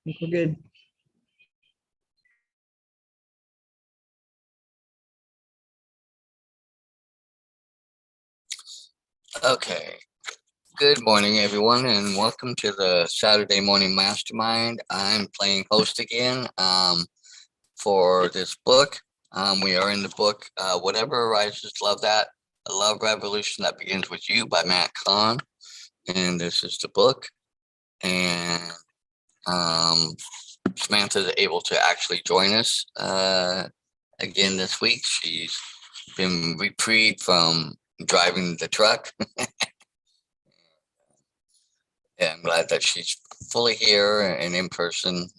think we're good. Okay. Good morning, everyone, and welcome to the Saturday Morning Mastermind. I'm playing host again for this book. We are in the book, Whatever Arises, Love That, A Love Revolution That Begins With You by Matt Kahn. And this is the book. And Samantha's able to actually join us again this week. She's been reprieved from driving the truck. Yeah, I'm glad that she's fully here and in person.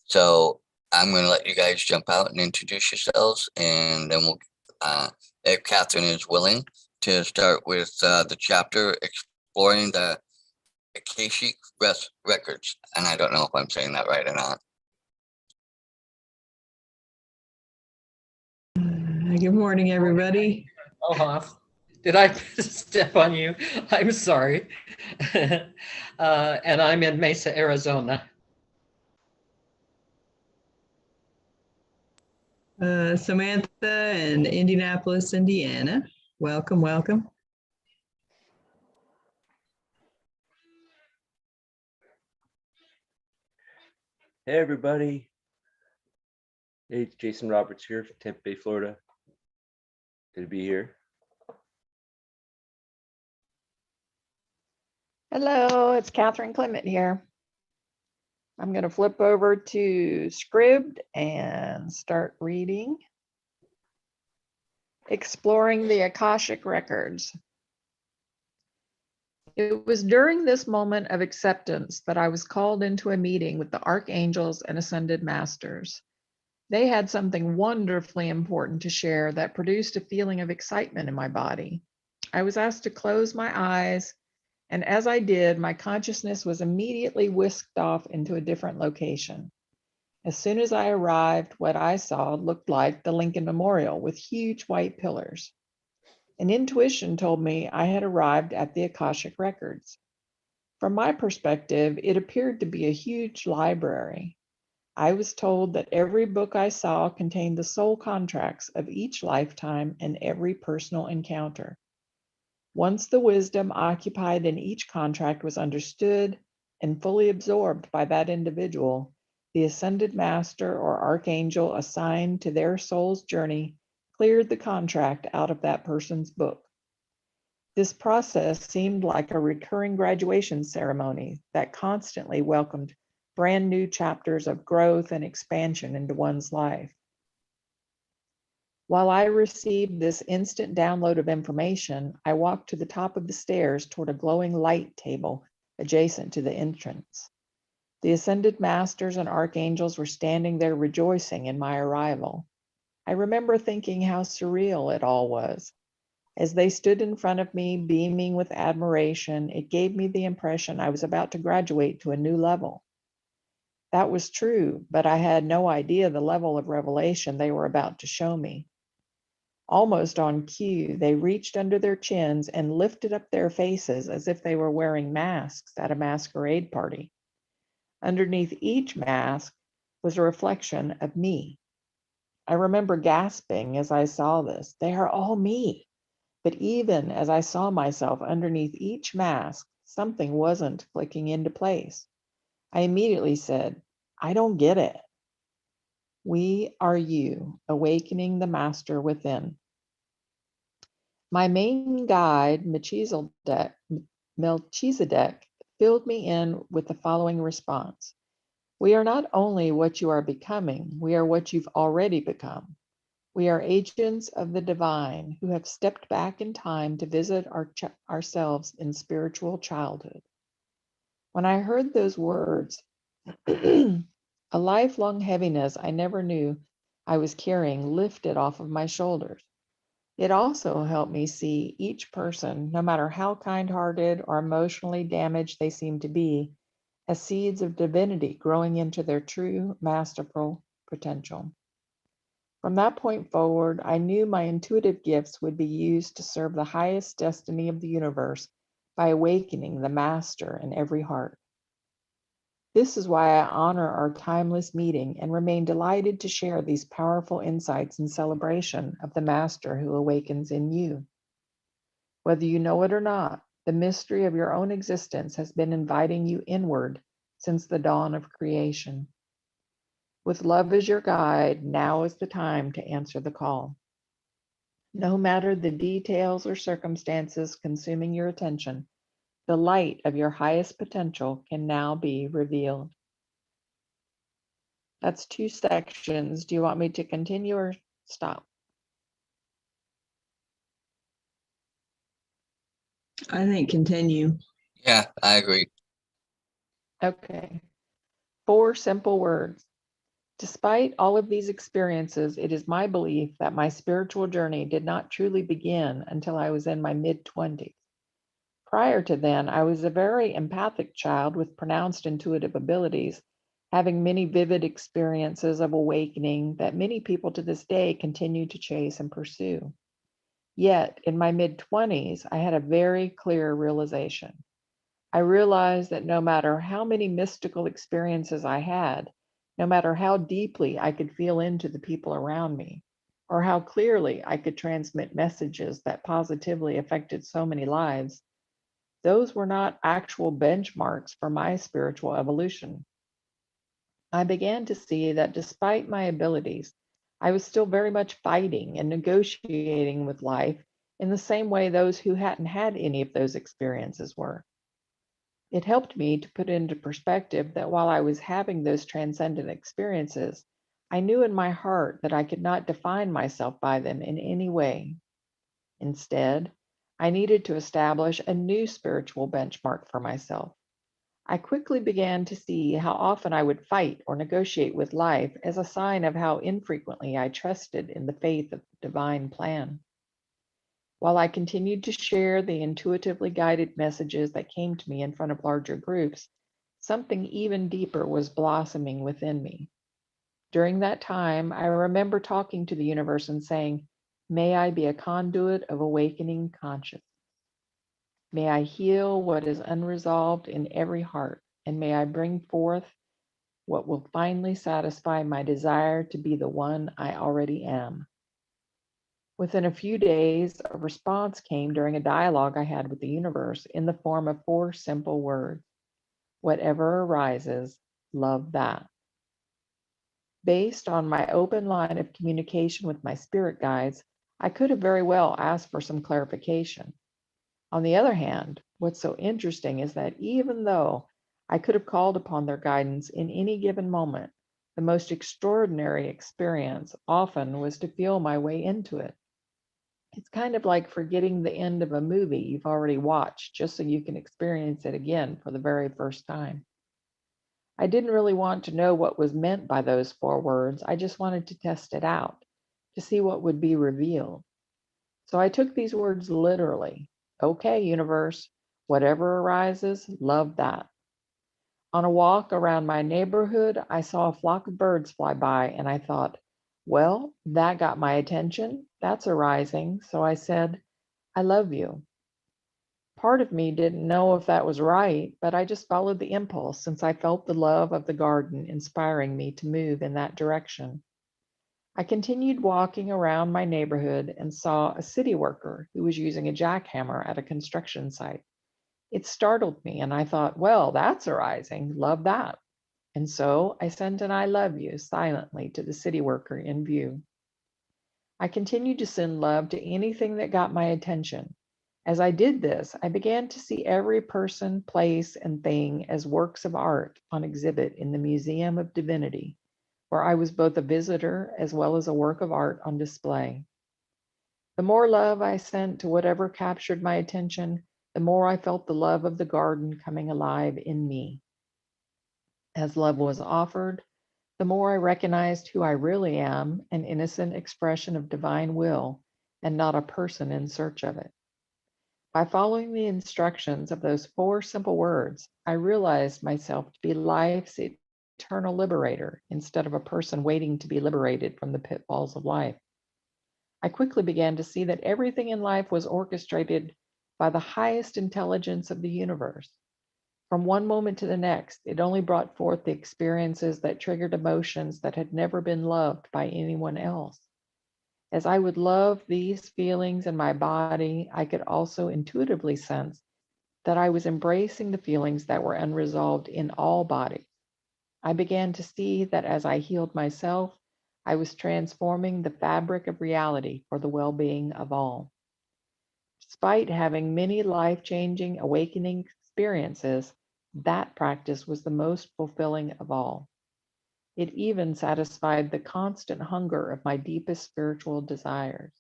So I'm going to let you guys jump out and introduce yourselves, and then we'll, if Catherine is willing, to start with the chapter Exploring the Akashic Records. And I don't know if I'm saying that right or not. Good morning, everybody. Oh, did I step on you? I'm sorry. And I'm in Mesa, Arizona. Samantha in Indianapolis, Indiana. Welcome, welcome. Hey, everybody. Hey, it's Jason Roberts here from Tampa Bay, Florida. Good to be here. Hello, it's Catherine Clement here. I'm going to flip over to Scribd and start reading Exploring the Akashic Records. It was during this moment of acceptance that I was called into a meeting with the archangels and ascended masters. They had something wonderfully important to share that produced a feeling of excitement in my body. I was asked to close my eyes, and as I did, my consciousness was immediately whisked off into a different location. As soon as I arrived, what I saw looked like the Lincoln Memorial with huge white pillars. An intuition told me I had arrived at the Akashic Records. From my perspective, it appeared to be a huge library. I was told that every book I saw contained the soul contracts of each lifetime and every personal encounter. Once the wisdom occupied in each contract was understood and fully absorbed by that individual, the ascended master or archangel assigned to their soul's journey cleared the contract out of that person's book. This process seemed like a recurring graduation ceremony that constantly welcomed brand new chapters of growth and expansion into one's life. While I received this instant download of information, I walked to the top of the stairs toward a glowing light table adjacent to the entrance. The ascended masters and archangels were standing there rejoicing in my arrival. I remember thinking how surreal it all was. As they stood in front of me, beaming with admiration, it gave me the impression I was about to graduate to a new level. That was true, but I had no idea the level of revelation they were about to show me. Almost on cue, they reached under their chins and lifted up their faces as if they were wearing masks at a masquerade party. Underneath each mask was a reflection of me. I remember gasping as I saw this. They are all me. But even as I saw myself underneath each mask, something wasn't clicking into place. I immediately said, I don't get it. We are you, awakening the master within. My main guide, Melchizedek, filled me in with the following response. We are not only what you are becoming, we are what you've already become. We are agents of the divine who have stepped back in time to visit ourselves in spiritual childhood. When I heard those words, a lifelong heaviness I never knew I was carrying lifted off of my shoulders. It also helped me see each person, no matter how kind-hearted or emotionally damaged they seem to be, as seeds of divinity growing into their true masterful potential. From that point forward, I knew my intuitive gifts would be used to serve the highest destiny of the universe by awakening the master in every heart. This is why I honor our timeless meeting and remain delighted to share these powerful insights in celebration of the Master who awakens in you. Whether you know it or not, the mystery of your own existence has been inviting you inward since the dawn of creation. With love as your guide, now is the time to answer the call. No matter the details or circumstances consuming your attention, the light of your highest potential can now be revealed. That's 2 sections. Do you want me to continue or stop? I think continue. Yeah, I agree. Okay. 4 simple words. Despite all of these experiences, it is my belief that my spiritual journey did not truly begin until I was in my mid-20s. Prior to then, I was a very empathic child with pronounced intuitive abilities, having many vivid experiences of awakening that many people to this day continue to chase and pursue. Yet, in my mid-20s, I had a very clear realization. I realized that no matter how many mystical experiences I had, no matter how deeply I could feel into the people around me, or how clearly I could transmit messages that positively affected so many lives, those were not actual benchmarks for my spiritual evolution. I began to see that despite my abilities, I was still very much fighting and negotiating with life in the same way those who hadn't had any of those experiences were. It helped me to put into perspective that while I was having those transcendent experiences, I knew in my heart that I could not define myself by them in any way. Instead, I needed to establish a new spiritual benchmark for myself. I quickly began to see how often I would fight or negotiate with life as a sign of how infrequently I trusted in the faith of the divine plan. While I continued to share the intuitively guided messages that came to me in front of larger groups, something even deeper was blossoming within me. During that time, I remember talking to the universe and saying, "May I be a conduit of awakening consciousness. May I heal what is unresolved in every heart, and may I bring forth what will finally satisfy my desire to be the one I already am." Within a few days, a response came during a dialogue I had with the universe in the form of 4 simple words. Whatever arises, love that. Based on my open line of communication with my spirit guides, I could have very well asked for some clarification. On the other hand, what's so interesting is that even though I could have called upon their guidance in any given moment, the most extraordinary experience often was to feel my way into it. It's kind of like forgetting the end of a movie you've already watched just so you can experience it again for the very first time. I didn't really want to know what was meant by those 4 words. I just wanted to test it out, to see what would be revealed. So I took these words literally. Okay, universe, whatever arises, love that. On a walk around my neighborhood, I saw a flock of birds fly by and I thought, well, that got my attention. That's arising. So I said, "I love you." Part of me didn't know if that was right, but I just followed the impulse since I felt the love of the garden inspiring me to move in that direction. I continued walking around my neighborhood and saw a city worker who was using a jackhammer at a construction site. It startled me and I thought, well, that's arising. Love that. And so I sent an "I love you" silently to the city worker in view. I continued to send love to anything that got my attention. As I did this, I began to see every person, place, and thing as works of art on exhibit in the Museum of Divinity, where I was both a visitor as well as a work of art on display. The more love I sent to whatever captured my attention, the more I felt the love of the garden coming alive in me. As love was offered, the more I recognized who I really am, an innocent expression of divine will, and not a person in search of it. By following the instructions of those 4 simple words, I realized myself to be life's eternal liberator instead of a person waiting to be liberated from the pitfalls of life. I quickly began to see that everything in life was orchestrated by the highest intelligence of the universe. From one moment to the next, it only brought forth the experiences that triggered emotions that had never been loved by anyone else. As I would love these feelings in my body, I could also intuitively sense that I was embracing the feelings that were unresolved in all bodies. I began to see that as I healed myself, I was transforming the fabric of reality for the well-being of all. Despite having many life-changing awakening experiences, that practice was the most fulfilling of all. It even satisfied the constant hunger of my deepest spiritual desires.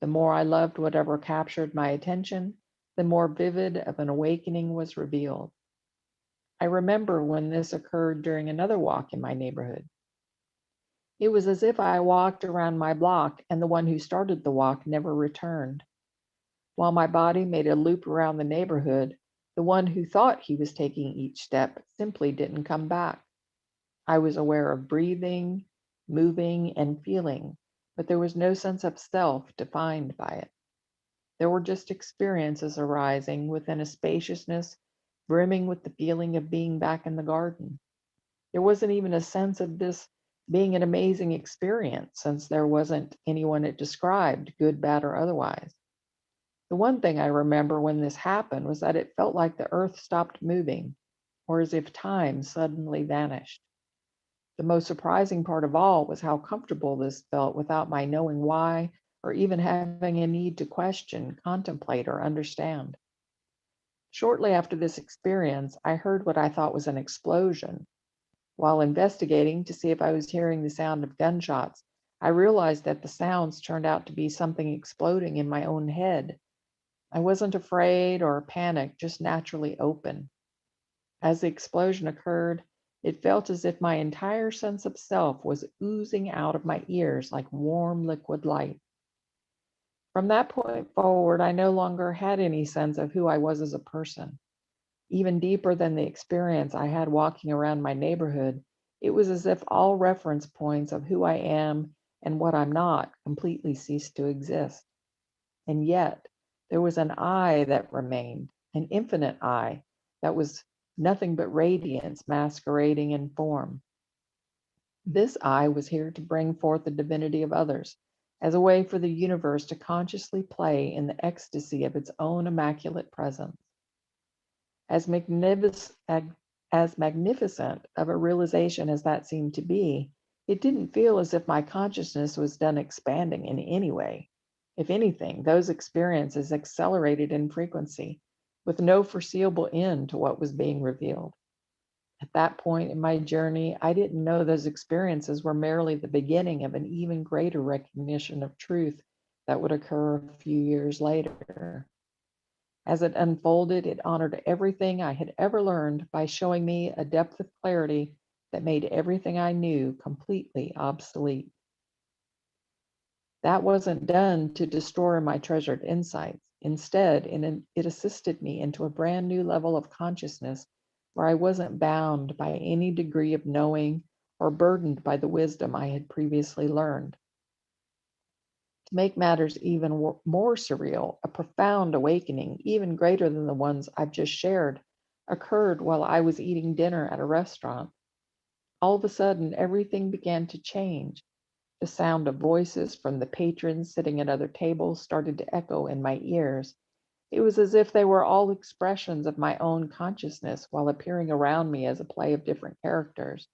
The more I loved whatever captured my attention, the more vivid of an awakening was revealed. I remember when this occurred during another walk in my neighborhood. It was as if I walked around my block and the one who started the walk never returned. While my body made a loop around the neighborhood, the one who thought he was taking each step simply didn't come back. I was aware of breathing, moving, and feeling, but there was no sense of self defined by it. There were just experiences arising within a spaciousness brimming with the feeling of being back in the garden. There wasn't even a sense of this being an amazing experience, since there wasn't anyone it described, good, bad, or otherwise. The one thing I remember when this happened was that it felt like the earth stopped moving, or as if time suddenly vanished. The most surprising part of all was how comfortable this felt without my knowing why, or even having a need to question, contemplate, or understand. Shortly after this experience, I heard what I thought was an explosion. While investigating to see if I was hearing the sound of gunshots, I realized that the sounds turned out to be something exploding in my own head. I wasn't afraid or panicked, just naturally open. As the explosion occurred, it felt as if my entire sense of self was oozing out of my ears like warm liquid light. From that point forward, I no longer had any sense of who I was as a person. Even deeper than the experience I had walking around my neighborhood, it was as if all reference points of who I am and what I'm not completely ceased to exist. And yet, there was an I that remained, an infinite I that was nothing but radiance masquerading in form. This I was here to bring forth the divinity of others as a way for the universe to consciously play in the ecstasy of its own immaculate presence. As magnificent of a realization as that seemed to be, it didn't feel as if my consciousness was done expanding in any way. If anything, those experiences accelerated in frequency, with no foreseeable end to what was being revealed. At that point in my journey, I didn't know those experiences were merely the beginning of an even greater recognition of truth that would occur a few years later. As it unfolded, it honored everything I had ever learned by showing me a depth of clarity that made everything I knew completely obsolete. That wasn't done to destroy my treasured insights. Instead, it assisted me into a brand new level of consciousness where I wasn't bound by any degree of knowing or burdened by the wisdom I had previously learned. To make matters even more surreal, a profound awakening, even greater than the ones I've just shared, occurred while I was eating dinner at a restaurant. All of a sudden, everything began to change. The sound of voices from the patrons sitting at other tables started to echo in my ears. It was as if they were all expressions of my own consciousness while appearing around me as a play of different characters.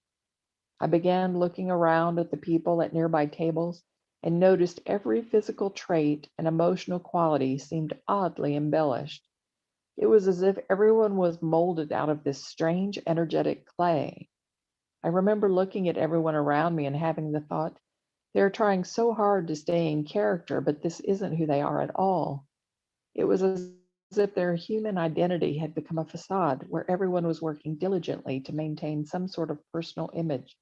I began looking around at the people at nearby tables and noticed every physical trait and emotional quality seemed oddly embellished. It was as if everyone was molded out of this strange energetic clay. I remember looking at everyone around me and having the thought, they're trying so hard to stay in character, but this isn't who they are at all. It was as if their human identity had become a facade where everyone was working diligently to maintain some sort of personal image.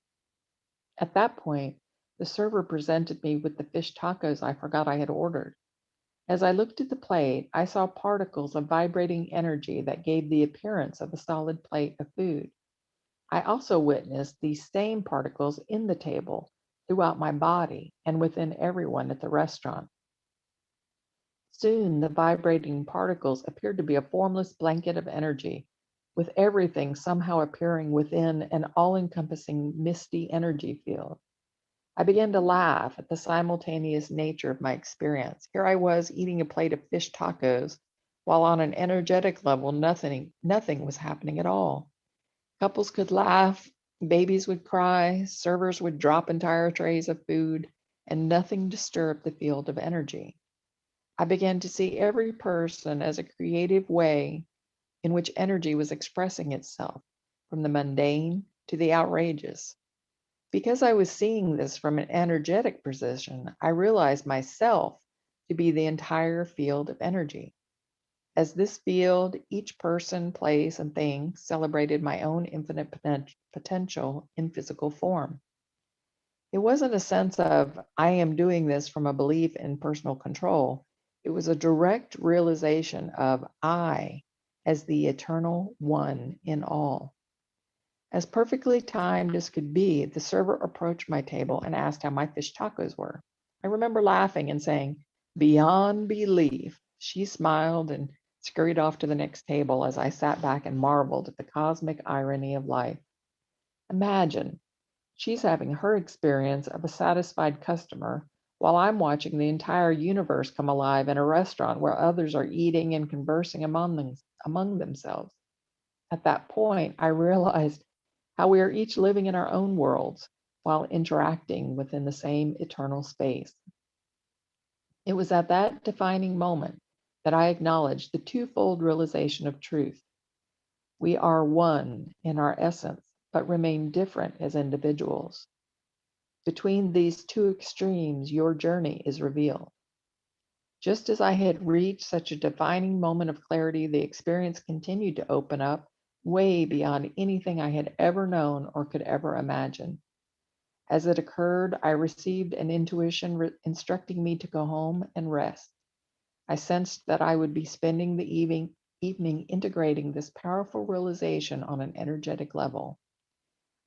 At that point, the server presented me with the fish tacos I forgot I had ordered. As I looked at the plate, I saw particles of vibrating energy that gave the appearance of a solid plate of food. I also witnessed these same particles in the table, throughout my body, and within everyone at the restaurant. Soon, the vibrating particles appeared to be a formless blanket of energy, with everything somehow appearing within an all-encompassing misty energy field. I began to laugh at the simultaneous nature of my experience. Here I was eating a plate of fish tacos, while on an energetic level, nothing was happening at all. Couples could laugh, babies would cry, servers would drop entire trays of food, and nothing disturbed the field of energy. I began to see every person as a creative way in which energy was expressing itself, from the mundane to the outrageous. Because I was seeing this from an energetic position, I realized myself to be the entire field of energy. As this field, each person, place, and thing celebrated my own infinite potential in physical form. It wasn't a sense of, I am doing this from a belief in personal control. It was a direct realization of I as the eternal one in all. As perfectly timed as could be, the server approached my table and asked how my fish tacos were. I remember laughing and saying, "Beyond belief." She smiled and scurried off to the next table as I sat back and marveled at the cosmic irony of life. Imagine, she's having her experience of a satisfied customer while I'm watching the entire universe come alive in a restaurant where others are eating and conversing among themselves. At that point, I realized how we are each living in our own worlds while interacting within the same eternal space. It was at that defining moment that I acknowledged the twofold realization of truth. We are one in our essence, but remain different as individuals. Between these two extremes, your journey is revealed. Just as I had reached such a defining moment of clarity, the experience continued to open up way beyond anything I had ever known or could ever imagine. As it occurred, I received an intuition instructing me to go home and rest. I sensed that I would be spending the evening integrating this powerful realization on an energetic level.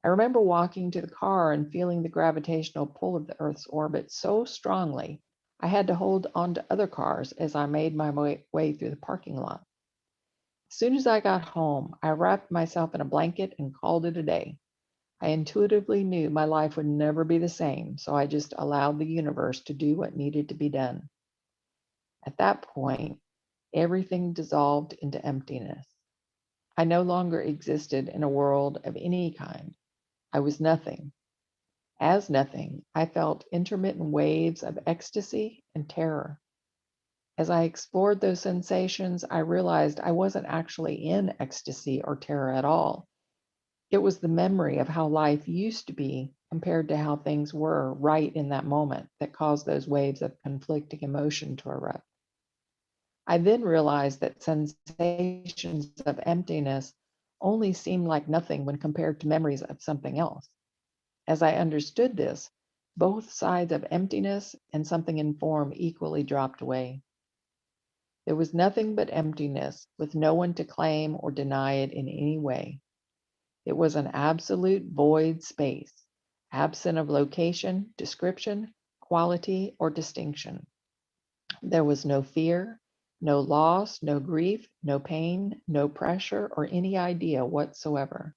I remember walking to the car and feeling the gravitational pull of the Earth's orbit so strongly, I had to hold on to other cars as I made my way through the parking lot. As soon as I got home, I wrapped myself in a blanket and called it a day. I intuitively knew my life would never be the same, so I just allowed the universe to do what needed to be done. At that point, everything dissolved into emptiness. I no longer existed in a world of any kind. I was nothing. As nothing, I felt intermittent waves of ecstasy and terror. As I explored those sensations, I realized I wasn't actually in ecstasy or terror at all. It was the memory of how life used to be compared to how things were right in that moment that caused those waves of conflicting emotion to erupt. I then realized that sensations of emptiness only seem like nothing when compared to memories of something else. As I understood this, both sides of emptiness and something in form equally dropped away. There was nothing but emptiness, with no one to claim or deny it in any way. It was an absolute void space, absent of location, description, quality, or distinction. There was no fear, no loss, no grief, no pain, no pressure, or any idea whatsoever.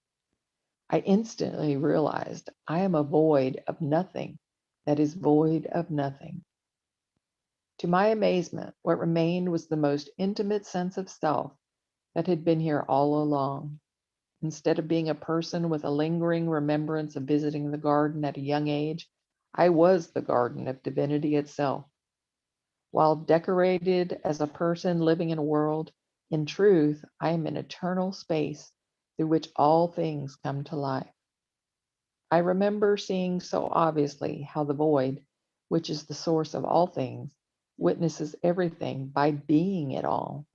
I instantly realized I am a void of nothing that is void of nothing. To my amazement, what remained was the most intimate sense of self that had been here all along. Instead of being a person with a lingering remembrance of visiting the garden at a young age, I was the garden of divinity itself. While decorated as a person living in a world, in truth, I am an eternal space through which all things come to life. I remember seeing so obviously how the void, which is the source of all things, witnesses everything by being it all.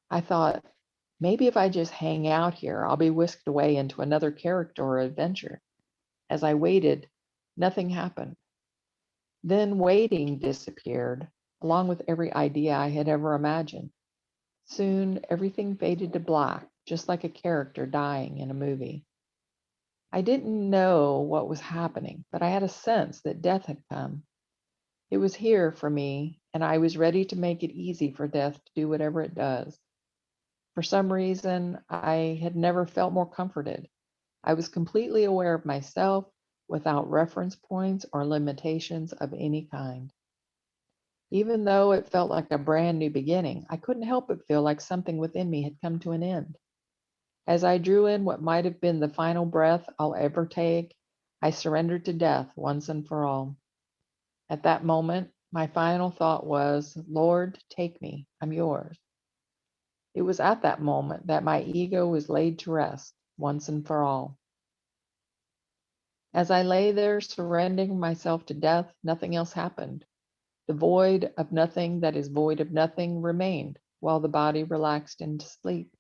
I thought, maybe if I just hang out here, I'll be whisked away into another character or adventure. As I waited, nothing happened. Then waiting disappeared, along with every idea I had ever imagined. Soon, everything faded to black, just like a character dying in a movie. I didn't know what was happening, but I had a sense that death had come. It was here for me, and I was ready to make it easy for death to do whatever it does. For some reason, I had never felt more comforted. I was completely aware of myself without reference points or limitations of any kind. Even though it felt like a brand new beginning, I couldn't help but feel like something within me had come to an end. As I drew in what might have been the final breath I'll ever take, I surrendered to death once and for all. At that moment, my final thought was, Lord, take me, I'm yours. It was at that moment that my ego was laid to rest once and for all. As I lay there surrendering myself to death, nothing else happened. The void of nothing that is void of nothing remained while the body relaxed into sleep.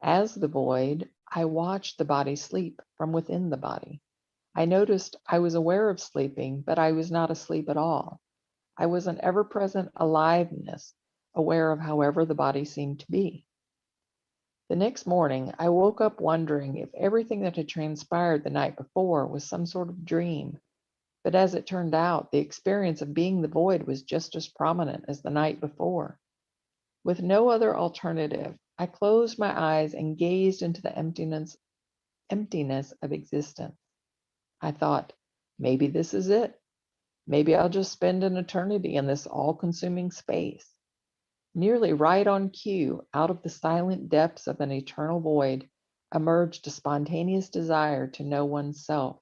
As the void, I watched the body sleep from within the body. I noticed I was aware of sleeping, but I was not asleep at all. I was an ever-present aliveness, aware of however the body seemed to be. The next morning, I woke up wondering if everything that had transpired the night before was some sort of dream. But as it turned out, the experience of being the void was just as prominent as the night before. With no other alternative, I closed my eyes and gazed into the emptiness of existence. I thought, maybe this is it. Maybe I'll just spend an eternity in this all-consuming space. Nearly right on cue, out of the silent depths of an eternal void, emerged a spontaneous desire to know oneself.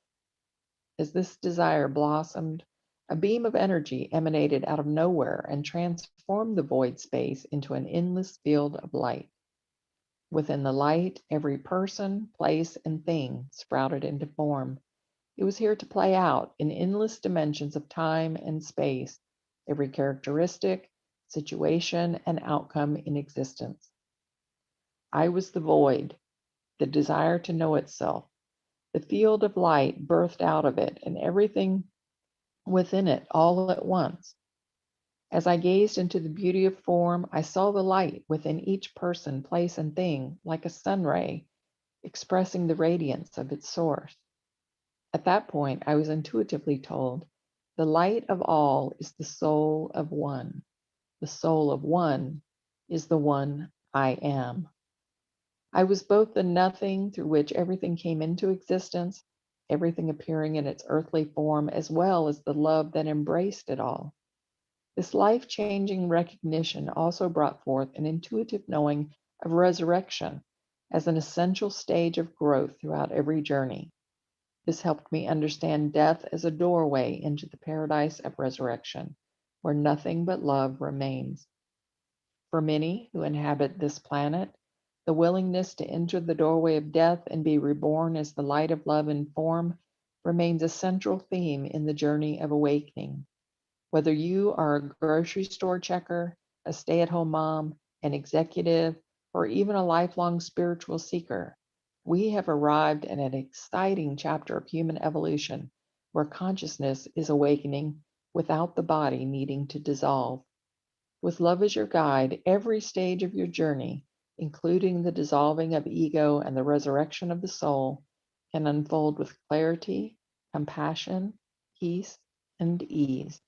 As this desire blossomed, a beam of energy emanated out of nowhere and transformed the void space into an endless field of light. Within the light, every person, place, and thing sprouted into form. It was here to play out in endless dimensions of time and space, every characteristic, situation, and outcome in existence. I was the void, the desire to know itself. The field of light birthed out of it and everything within it all at once. As I gazed into the beauty of form, I saw the light within each person, place, and thing like a sun ray expressing the radiance of its source. At that point, I was intuitively told, the light of all is the soul of one. The soul of one is the one I am. I was both the nothing through which everything came into existence, everything appearing in its earthly form, as well as the love that embraced it all. This life-changing recognition also brought forth an intuitive knowing of resurrection as an essential stage of growth throughout every journey. This helped me understand death as a doorway into the paradise of resurrection, where nothing but love remains. For many who inhabit this planet, the willingness to enter the doorway of death and be reborn as the light of love in form remains a central theme in the journey of awakening. Whether you are a grocery store checker, a stay-at-home mom, an executive, or even a lifelong spiritual seeker, we have arrived at an exciting chapter of human evolution where consciousness is awakening without the body needing to dissolve. With love as your guide, every stage of your journey, including the dissolving of ego and the resurrection of the soul, can unfold with clarity, compassion, peace, and ease.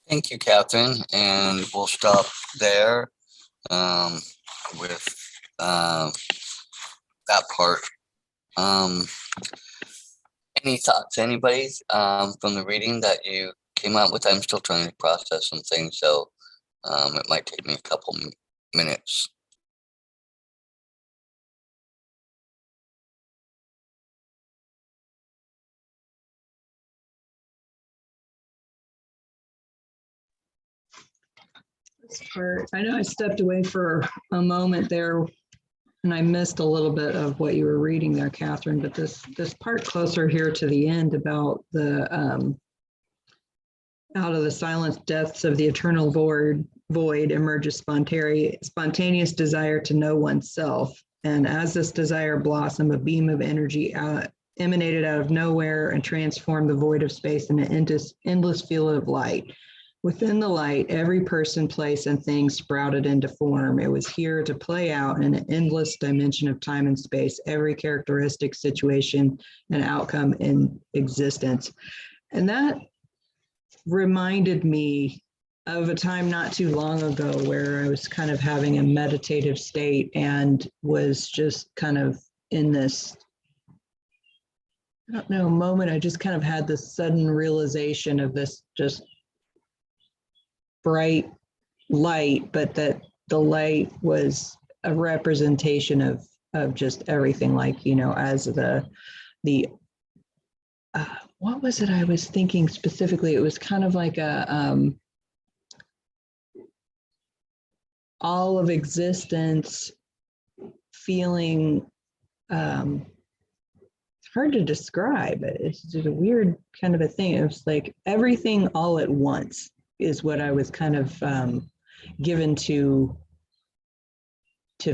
Thank you, Catherine. And we'll stop there with that part. Any thoughts, anybody, from the reading that you came out with? I'm still trying to process some things, so it might take me a couple minutes. This part, I know I stepped away for a moment there and I missed a little bit of what you were reading there, Catherine, but this part closer here to the end about the out of the silent depths of the eternal void emerges spontaneous desire to know oneself. And as this desire blossomed, a beam of energy emanated out of nowhere and transformed the void of space in an endless field of light. Within the light, every person, place, and thing sprouted into form. It was here to play out in an endless dimension of time and space, every characteristic, situation, and outcome in existence. And that reminded me of a time not too long ago where I was kind of having a meditative state and was just kind of in this, I don't know, moment. I just kind of had this sudden realization of this just bright light, but that the light was a representation of just everything, like, you know, as the what was it I was thinking specifically? It was kind of like a all of existence feeling, it's hard to describe. It's just a weird kind of a thing. It was like everything all at once is what I was kind of given to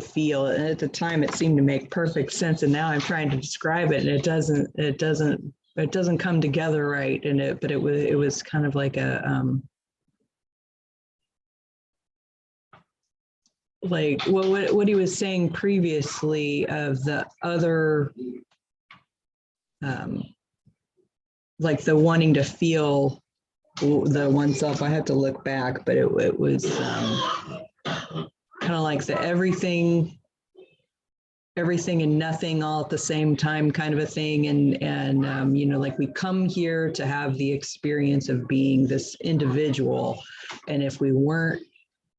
feel. And at the time it seemed to make perfect sense. And now I'm trying to describe it and it doesn't come together right. And but it was kind of like a, like what he was saying previously of the other, like the wanting to feel the oneself. I have to look back, but it was kind of like the everything and nothing all at the same time kind of a thing. And you know, like we come here to have the experience of being this individual. And if we weren't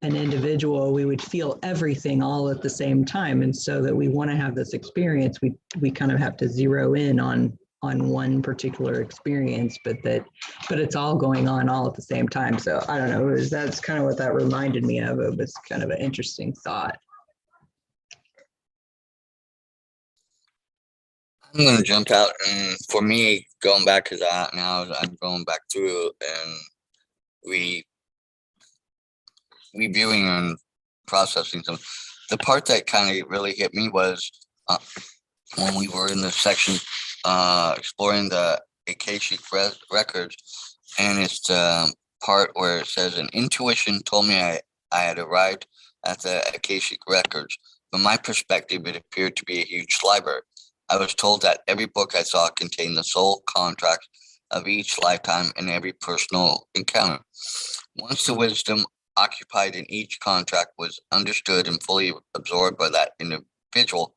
an individual, we would feel everything all at the same time. And so that we want to have this experience, we kind of have to zero in on one particular experience, but it's all going on all at the same time. So I don't know, that's kind of what that reminded me of. It was kind of an interesting thought. I'm going to jump out, and for me, going back, because now I'm going back through and reviewing and processing some. The part that kind of really hit me was when we were in the section exploring the Akashic Records, and it's the part where it says, an intuition told me I had arrived at the Akashic Records. From my perspective, it appeared to be a huge library. I was told that every book I saw contained the soul contracts of each lifetime and every personal encounter. Once the wisdom occupied in each contract was understood and fully absorbed by that individual,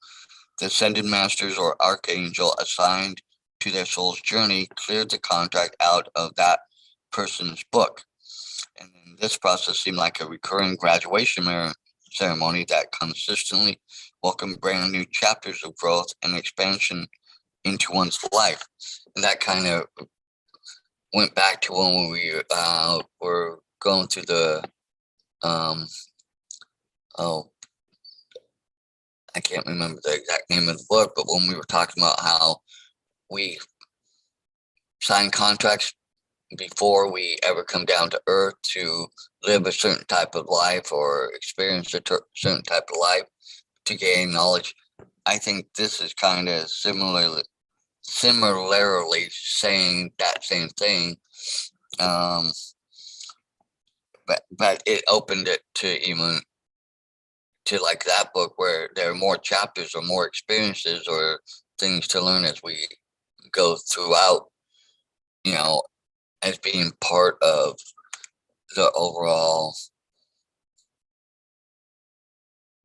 the ascended masters or archangel assigned to their soul's journey cleared the contract out of that person's book. And this process seemed like a recurring graduation ceremony that consistently welcomed brand new chapters of growth and expansion into one's life. And that kind of went back to when we were going through the I can't remember the exact name of the book, but when we were talking about how we sign contracts before we ever come down to earth to live a certain type of life or experience a certain type of life to gain knowledge. I think this is kind of similarly saying that same thing. But it opened it to even to like that book where there are more chapters or more experiences or things to learn as we go throughout, you know, as being part of the overall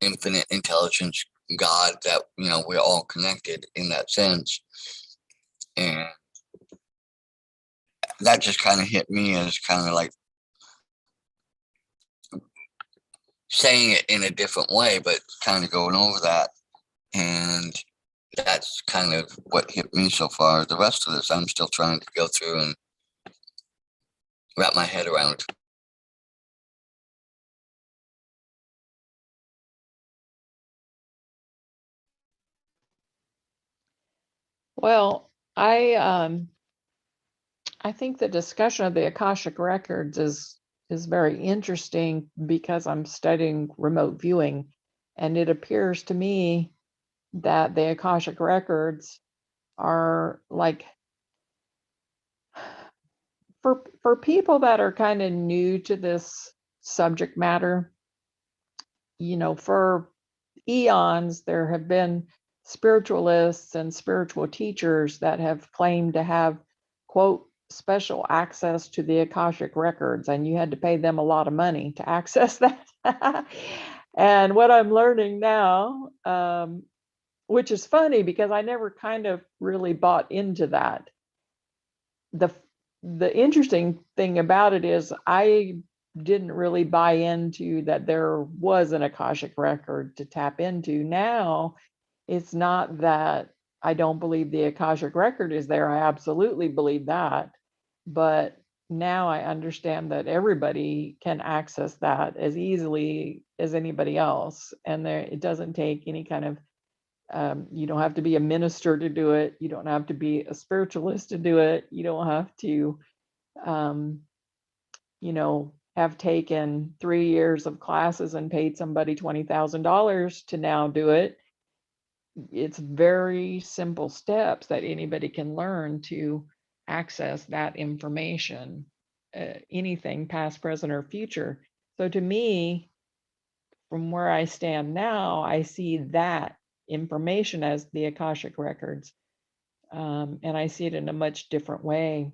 infinite intelligence God that, you know, we're all connected in that sense. And that just kind of hit me as kind of like saying it in a different way, but kind of going over that. And that's kind of what hit me so far. The rest of this, I'm still trying to go through and wrap my head around. Well, I think the discussion of the Akashic Records is very interesting because I'm studying remote viewing, and it appears to me that the Akashic Records are like for people that are kind of new to this subject matter. You know, for eons there have been spiritualists and spiritual teachers that have claimed to have, quote, special access to the Akashic Records, and you had to pay them a lot of money to access that. And what I'm learning now, which is funny because I never kind of really bought into that. The interesting thing about it is I didn't really buy into that there was an Akashic record to tap into. Now it's not that I don't believe the Akashic record is there. I absolutely believe that. But now I understand that everybody can access that as easily as anybody else. And there, it doesn't take any kind of, you don't have to be a minister to do it. You don't have to be a spiritualist to do it. You don't have to, have taken 3 years of classes and paid somebody $20,000 to now do it. It's very simple steps that anybody can learn to access that information, anything past, present, or future. So to me, from where I stand now, I see that information as the Akashic records, and I see it in a much different way.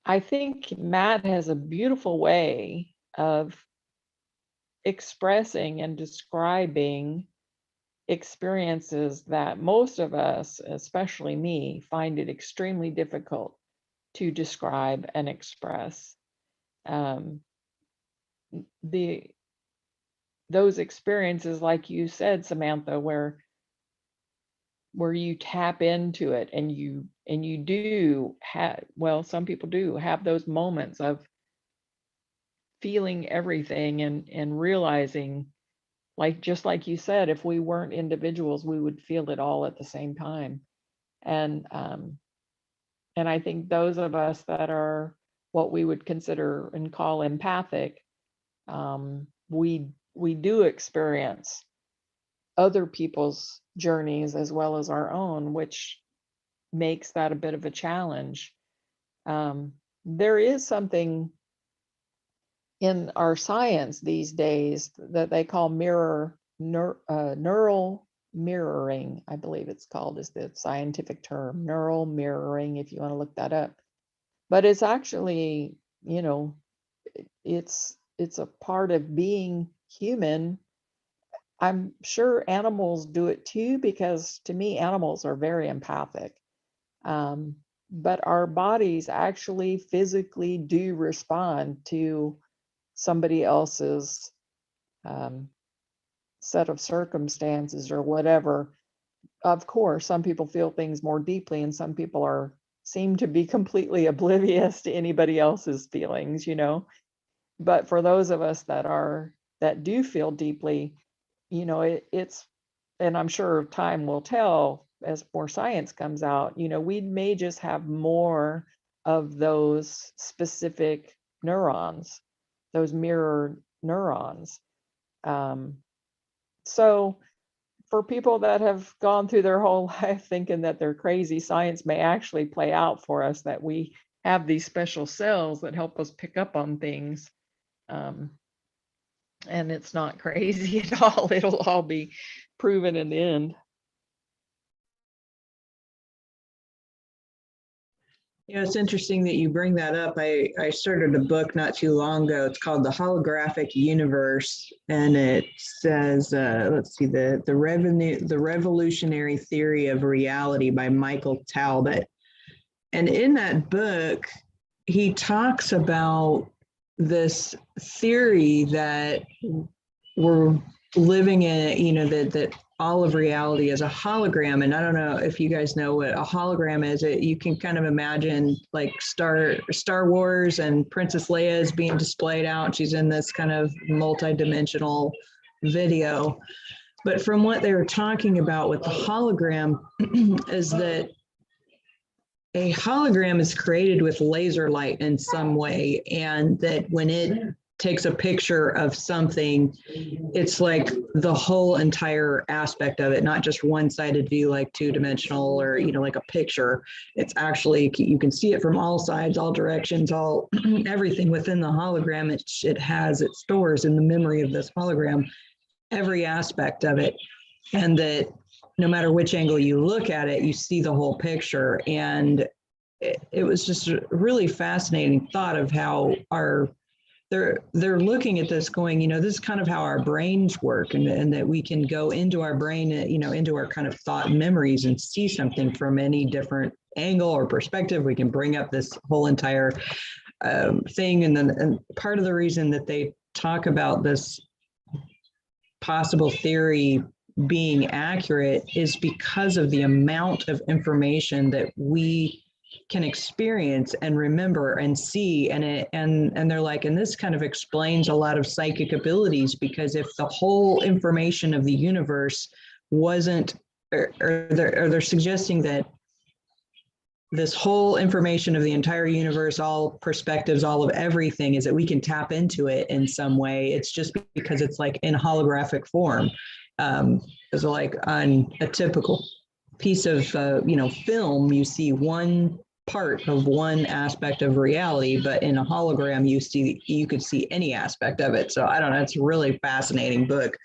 I think Matt has a beautiful way of expressing and describing experiences that most of us, especially me, find it extremely difficult to describe and express. Those experiences, like you said, Samantha, where you tap into it and you do have, well, some people do have those moments of feeling everything and realizing, like, just like you said, if we weren't individuals, we would feel it all at the same time. And I think those of us that are what we would consider and call empathic, we do experience other people's journeys as well as our own, which makes that a bit of a challenge. There is something in our science these days that they call neural mirroring, I believe it's called, is the scientific term, neural mirroring, if you want to look that up. But it's actually, it's a part of being human. I'm sure animals do it too, because to me, animals are very empathic. But our bodies actually physically do respond to somebody else's set of circumstances or whatever. Of course, some people feel things more deeply, and some people seem to be completely oblivious to anybody else's feelings, But for those of us that do feel deeply, it's, and I'm sure time will tell as more science comes out, we may just have more of those specific neurons, those mirror neurons. So for people that have gone through their whole life thinking that they're crazy, science may actually play out for us, that we have these special cells that help us pick up on things. And it's not crazy at all. It'll all be proven in the end. It's interesting that you bring that up. I started a book not too long ago. It's called The Holographic Universe, and it says, let's see, the Revolutionary Theory of Reality by Michael Talbot. And in that book, he talks about this theory that we're living in, that all of reality is a hologram. And I don't know if you guys know what a hologram is. You can kind of imagine like Star Wars and Princess Leia is being displayed out. She's in this kind of multi-dimensional video. But from what they were talking about with the hologram is that a hologram is created with laser light in some way, and that when it takes a picture of something, it's like the whole entire aspect of it, not just one-sided view like two-dimensional or like a picture. It's actually, you can see it from all sides, all directions, all everything within the hologram. It stores in the memory of this hologram every aspect of it, and that no matter which angle you look at it, you see the whole picture. And it was just a really fascinating thought of how they're looking at this going, this is kind of how our brains work, and that we can go into our brain, into our kind of thought memories and see something from any different angle or perspective. We can bring up this whole entire thing. And part of the reason that they talk about this possible theory being accurate is because of the amount of information that we can experience and remember and see. And they're like, and this kind of explains a lot of psychic abilities, because if the whole information of the universe wasn't, or they're suggesting that this whole information of the entire universe, all perspectives, all of everything, is that we can tap into it in some way. It's just because it's like in holographic form. So like on a typical piece of, film, you see one part of one aspect of reality, but in a hologram, you could see any aspect of it. So I don't know, it's a really fascinating book.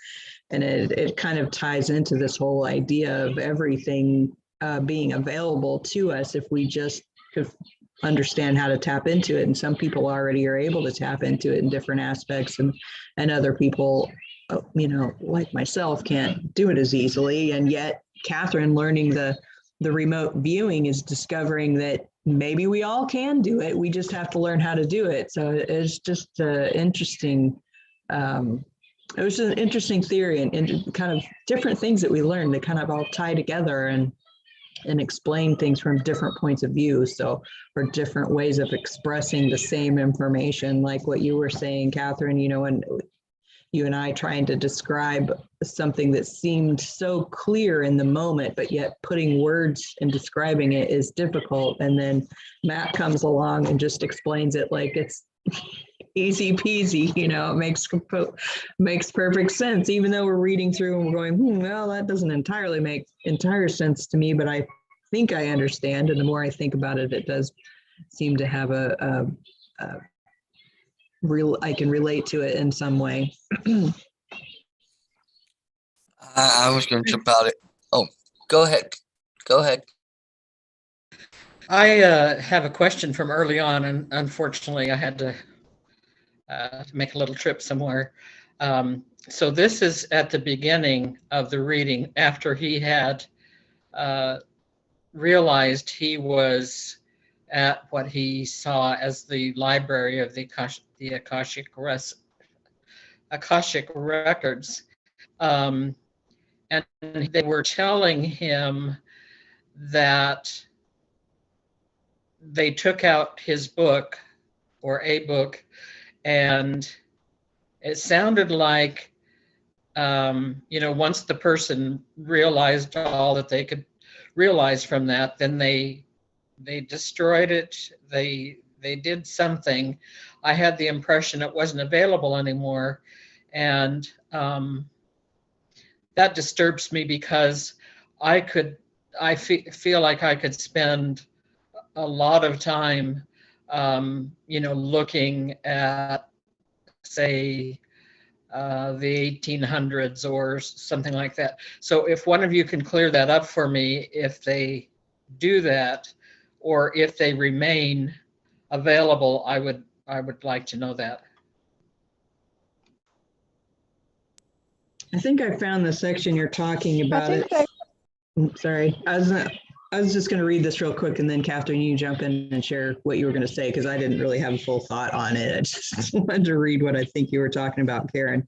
And it kind of ties into this whole idea of everything being available to us if we just could understand how to tap into it. And some people already are able to tap into it in different aspects, and other people, like myself, can't do it as easily. And yet Catherine, learning the remote viewing, is discovering that maybe we all can do it. We just have to learn how to do it. So it's just interesting. It was an interesting theory, and kind of different things that we learned that kind of all tie together and explain things from different points of view. So, or different ways of expressing the same information, like what you were saying, Catherine, and you and I trying to describe something that seemed so clear in the moment, but yet putting words and describing it is difficult. And then Matt comes along and just explains it like it's easy peasy, it makes perfect sense, even though we're reading through and we're going, well, that doesn't entirely make entire sense to me, but I think I understand. And the more I think about it, it does seem to have a real, I can relate to it in some way. I was going to jump out. Oh, go ahead. I have a question from early on, and unfortunately I had to make a little trip somewhere. So this is at the beginning of the reading, after he had realized he was at what he saw as the library of the Akashic Records. And they were telling him that they took out his book, or a book, and it sounded like, once the person realized all that they could realize from that, then they destroyed it. They did something. I had the impression it wasn't available anymore, and that disturbs me, because I feel like I could spend a lot of time, looking at, say, the 1800s or something like that. So if one of you can clear that up for me, if they do that, or if they remain available, I would like to know that. I think I found the section you're talking about. Sorry, I was just going to read this real quick, and then Catherine, you jump in and share what you were going to say, because I didn't really have a full thought on it. I just wanted to read what I think you were talking about, Karen.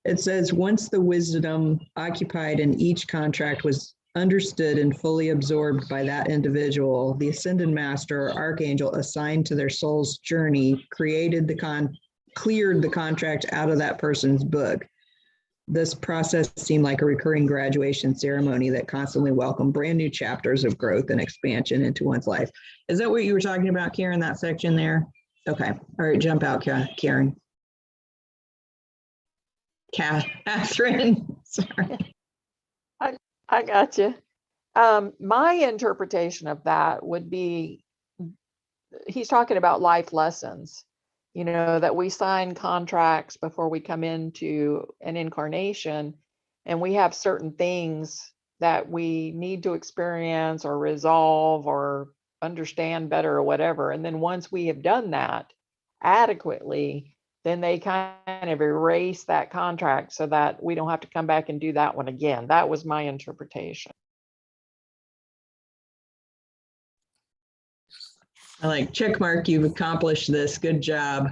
It says, once the wisdom occupied in each contract was understood and fully absorbed by that individual, the ascended master or archangel assigned to their soul's journey cleared the contract out of that person's book. This process seemed like a recurring graduation ceremony that constantly welcomed brand new chapters of growth and expansion into one's life. Is that what you were talking about, Karen, that section there? Okay. All right, jump out, Karen. Catherine, sorry. I got you. My interpretation of that would be, he's talking about life lessons, that we sign contracts before we come into an incarnation, and we have certain things that we need to experience or resolve or understand better or whatever. And then once we have done that adequately, then they kind of erase that contract so that we don't have to come back and do that one again. That was my interpretation. I like, check mark, you've accomplished this, good job.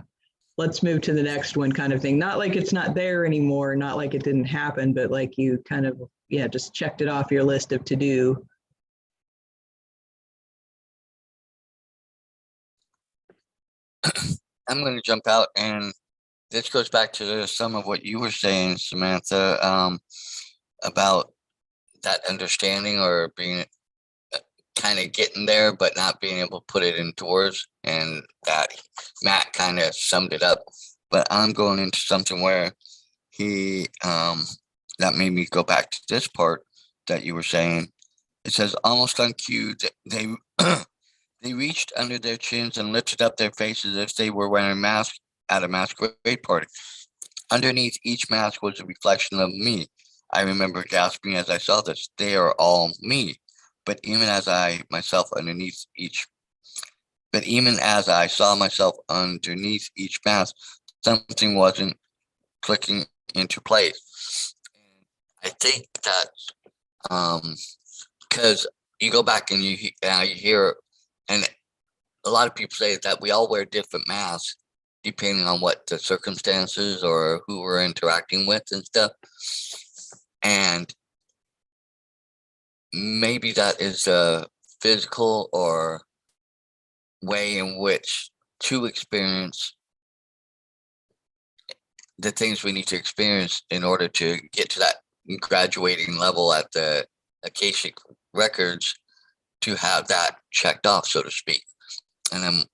Let's move to the next one kind of thing. Not like it's not there anymore, not like it didn't happen, but like you kind of, yeah, just checked it off your list of to do. I'm going to jump out, and this goes back to some of what you were saying, Samantha, about that understanding or being kind of getting there, but not being able to put it into words. And that Matt kind of summed it up. But I'm going into something where he, that made me go back to this part that you were saying. It says, almost on cue, they they reached under their chins and lifted up their faces as if they were wearing masks at a masquerade party. Underneath each mask was a reflection of me. I remember gasping as I saw this. They are all me. But even as I saw myself underneath each mask, something wasn't clicking into place. I think that because you go back and you hear, and a lot of people say that we all wear different masks depending on what the circumstances or who we're interacting with and stuff. And maybe that is a physical or way in which to experience the things we need to experience in order to get to that graduating level at the Akashic Records, to have that checked off, so to speak. And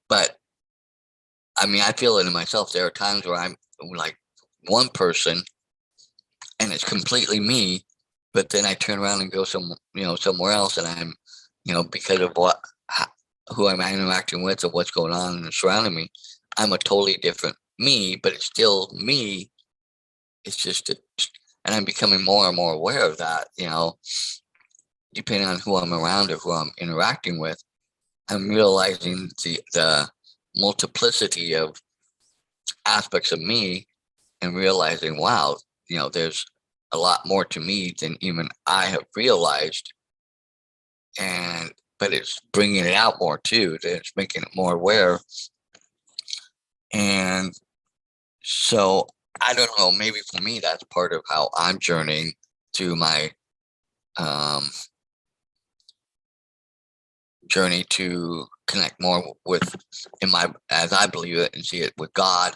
but I mean, I feel it in myself. There are times where I'm like one person and it's completely me, but then I turn around and go somewhere else, and I'm, because of who I'm interacting with or what's going on and surrounding me, I'm a totally different me, but it's still me. It's just, and I'm becoming more and more aware of that, depending on who I'm around or who I'm interacting with. I'm realizing the multiplicity of aspects of me, and realizing, wow, there's a lot more to me than even I have realized. But it's bringing it out more too. It's making it more aware. And so I don't know, maybe for me, that's part of how I'm journeying through my journey to connect more with, as I believe it and see it, with God,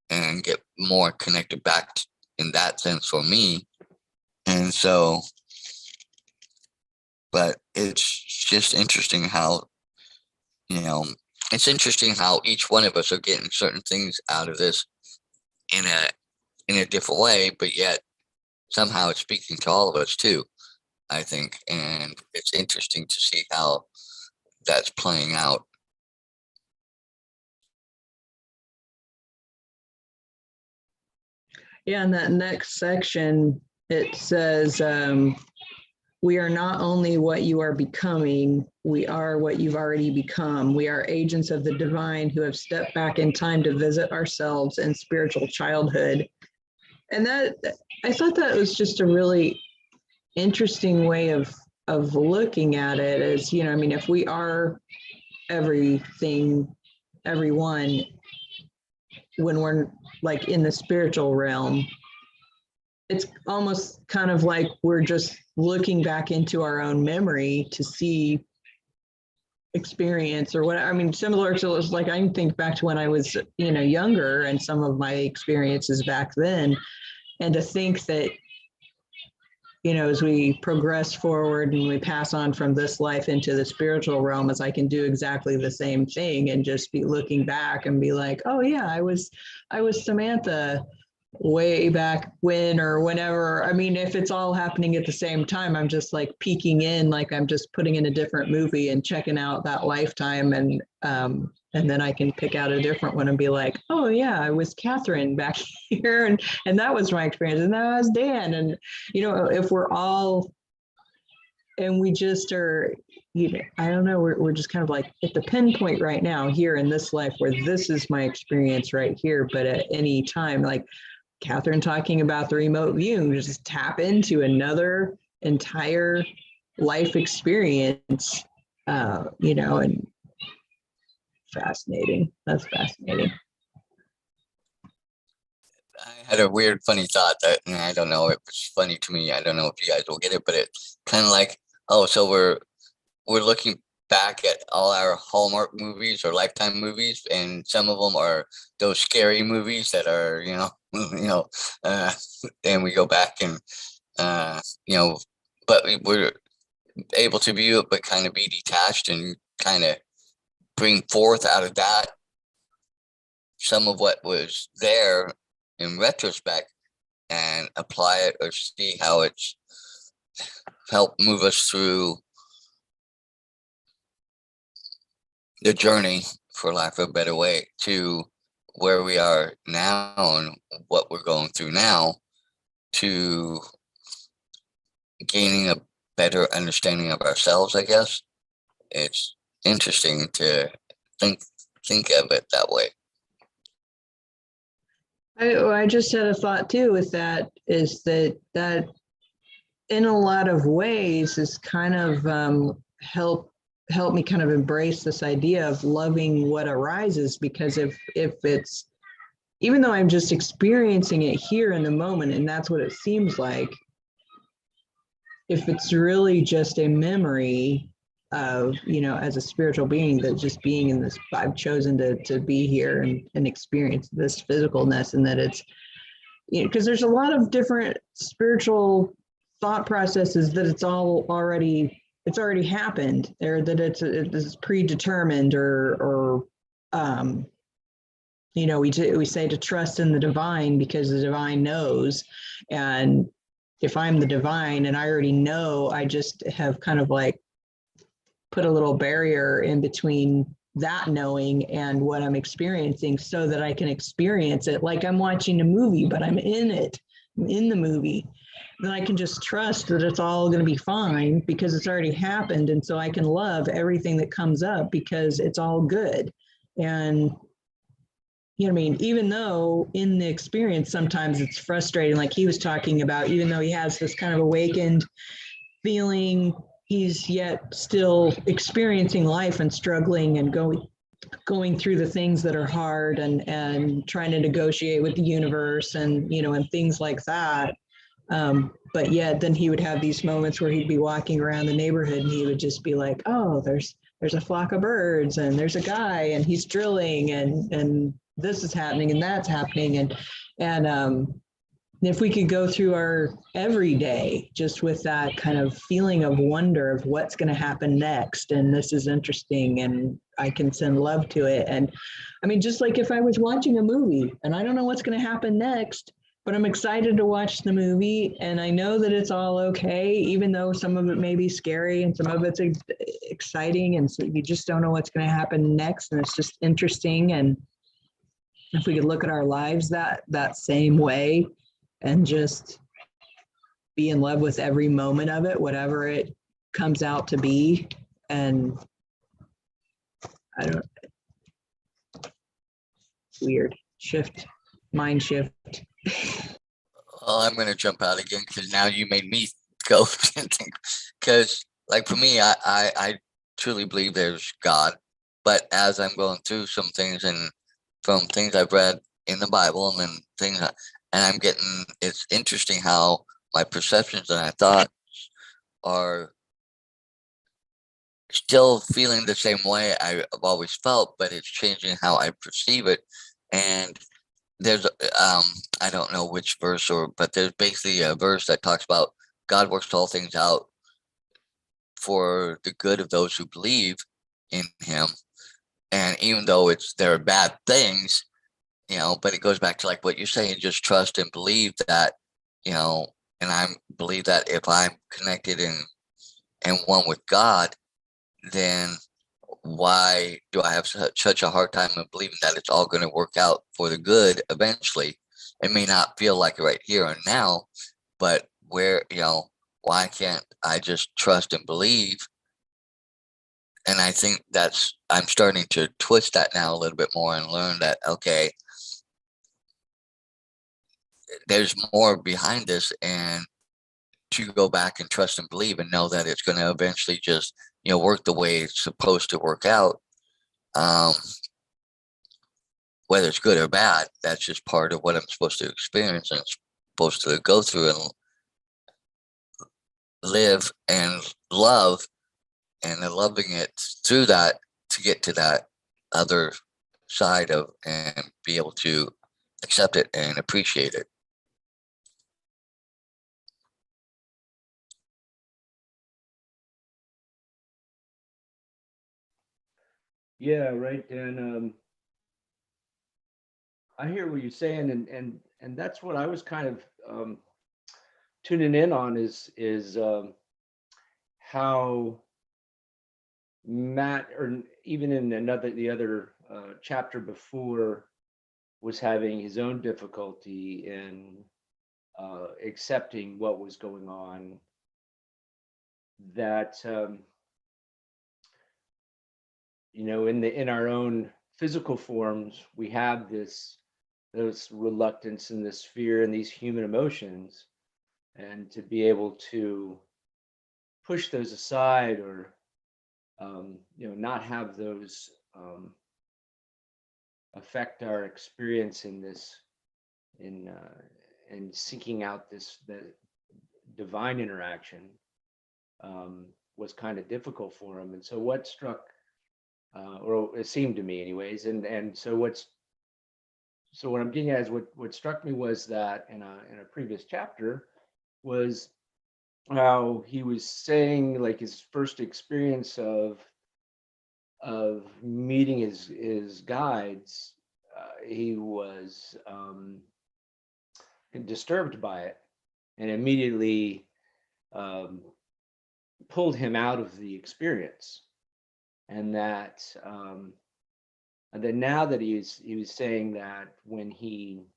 and get more connected back in that sense for me. And so, but it's just interesting how, it's interesting how each one of us are getting certain things out of this in a different way, but yet somehow it's speaking to all of us too, I think. And it's interesting to see how that's playing out. Yeah, in that next section, it says, we are not only what you are becoming, we are what you've already become. We are agents of the divine who have stepped back in time to visit ourselves in spiritual childhood. And that, I thought that was just a really interesting way of looking at it. Is, if we are everything, everyone, when we're like in the spiritual realm, it's almost kind of like we're just looking back into our own memory to see experience or what. I mean, similar to, like, I can think back to when I was, younger, and some of my experiences back then, and to think that, as we progress forward and we pass on from this life into the spiritual realm, as I can do exactly the same thing and just be looking back and be like, oh yeah, I was Samantha way back when or whenever. I mean, if it's all happening at the same time, I'm just like peeking in, like I'm just putting in a different movie and checking out that lifetime, and then I can pick out a different one and be like, oh yeah, I was Catherine back here, and that was my experience, and that was Dan. And if we're all, and we just are I don't know, we're just kind of like at the pinpoint right now here in this life where this is my experience right here. But at any time, like Catherine talking about the remote viewing, just tap into another entire life experience, and fascinating. That's fascinating. I had a weird, funny thought that, and I don't know, it was funny to me. I don't know if you guys will get it, but it's kind of like, oh, so we're looking back at all our Hallmark movies or Lifetime movies, and some of them are those scary movies that are, and we go back and, but we're able to view it, but kind of be detached and kind of bring forth out of that some of what was there in retrospect and apply it or see how it's helped move us through the journey, for lack of a better way, to where we are now and what we're going through now, to gaining a better understanding of ourselves, I guess. It's interesting to think of it that way. I just had a thought too with that, is that in a lot of ways is kind of help me kind of embrace this idea of loving what arises, because if it's, even though I'm just experiencing it here in the moment and that's what it seems like, if it's really just a memory of, as a spiritual being, that just being in this, I've chosen to be here and experience this physicalness, and that it's, because there's a lot of different spiritual thought processes that it's already happened, or that it's predetermined, or we say to trust in the divine because the divine knows. And if I'm the divine and I already know, I just have kind of like put a little barrier in between that knowing and what I'm experiencing, so that I can experience it like I'm watching a movie, but I'm in it, I'm in the movie. Then I can just trust that it's all going to be fine because it's already happened. And so I can love everything that comes up because it's all good. And even though in the experience, sometimes it's frustrating, like he was talking about, even though he has this kind of awakened feeling, he's yet still experiencing life and struggling and going through the things that are hard, and trying to negotiate with the universe and things like that. But yet then he would have these moments where he'd be walking around the neighborhood and he would just be like, oh, there's a flock of birds and there's a guy and he's drilling and this is happening and that's happening. And if we could go through our everyday just with that kind of feeling of wonder of what's going to happen next, and this is interesting and I can send love to it. And just like if I was watching a movie and I don't know what's going to happen next, but I'm excited to watch the movie and I know that it's all okay, even though some of it may be scary and some of it's exciting, and so you just don't know what's going to happen next, and it's just interesting. And if we could look at our lives that same way and just be in love with every moment of it, whatever it comes out to be. And weird mind shift. Well, I'm going to jump out again because now you made me go and think. Because, like, for me, I truly believe there's God. But as I'm going through some things, and from things I've read in the Bible, and then things, and I'm getting, it's interesting how my perceptions and I thought are still feeling the same way I've always felt, but it's changing how I perceive it. And there's I don't know which verse, but there's basically a verse that talks about God works all things out for the good of those who believe in him. And even though there are bad things, but it goes back to like what you're saying, just trust and believe that, and I believe that if I'm connected and one with God, then why do I have such a hard time of believing that it's all going to work out for the good eventually? It may not feel like it right here and now, but why can't I just trust and believe and I think I'm starting to twist that now a little bit more and learn that, okay, there's more behind this, and to go back and trust and believe and know that it's going to eventually just, work the way it's supposed to work out. Whether it's good or bad, that's just part of what I'm supposed to experience and supposed to go through and live and love, and then loving it through that to get to that other side of and be able to accept it and appreciate it. Yeah, right. And I hear what you're saying, and that's what I was kind of tuning in on is how Matt, or even in the other chapter before, was having his own difficulty in accepting what was going on. That in our own physical forms, we have this reluctance and this fear and these human emotions, and to be able to push those aside, or not have those affect our experience in this, in seeking out the divine interaction, was kind of difficult for him. And so what struck, or it seemed to me anyways, and so what I'm getting at is what struck me was that in a previous chapter was how he was saying, like, his first experience of meeting his guides, he was disturbed by it, and immediately pulled him out of the experience. And then now that he was saying that when he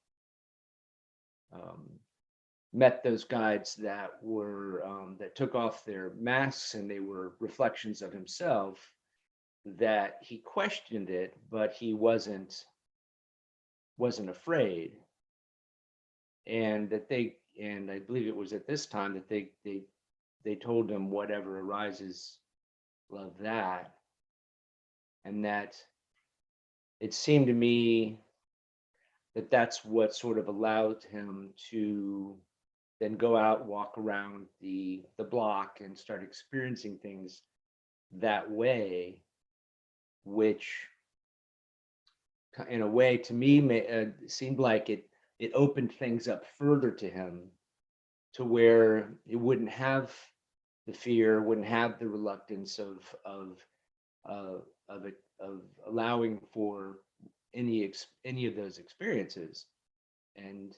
met those guides that were that took off their masks and they were reflections of himself, that he questioned it, but he wasn't afraid. And I believe it was at this time that they told him, whatever arises, love that. And that it seemed to me that that's what sort of allowed him to then go out, walk around the block and start experiencing things that way, which in a way to me seemed like it opened things up further to him, to where it wouldn't have the fear, wouldn't have the reluctance of allowing for any of those experiences. And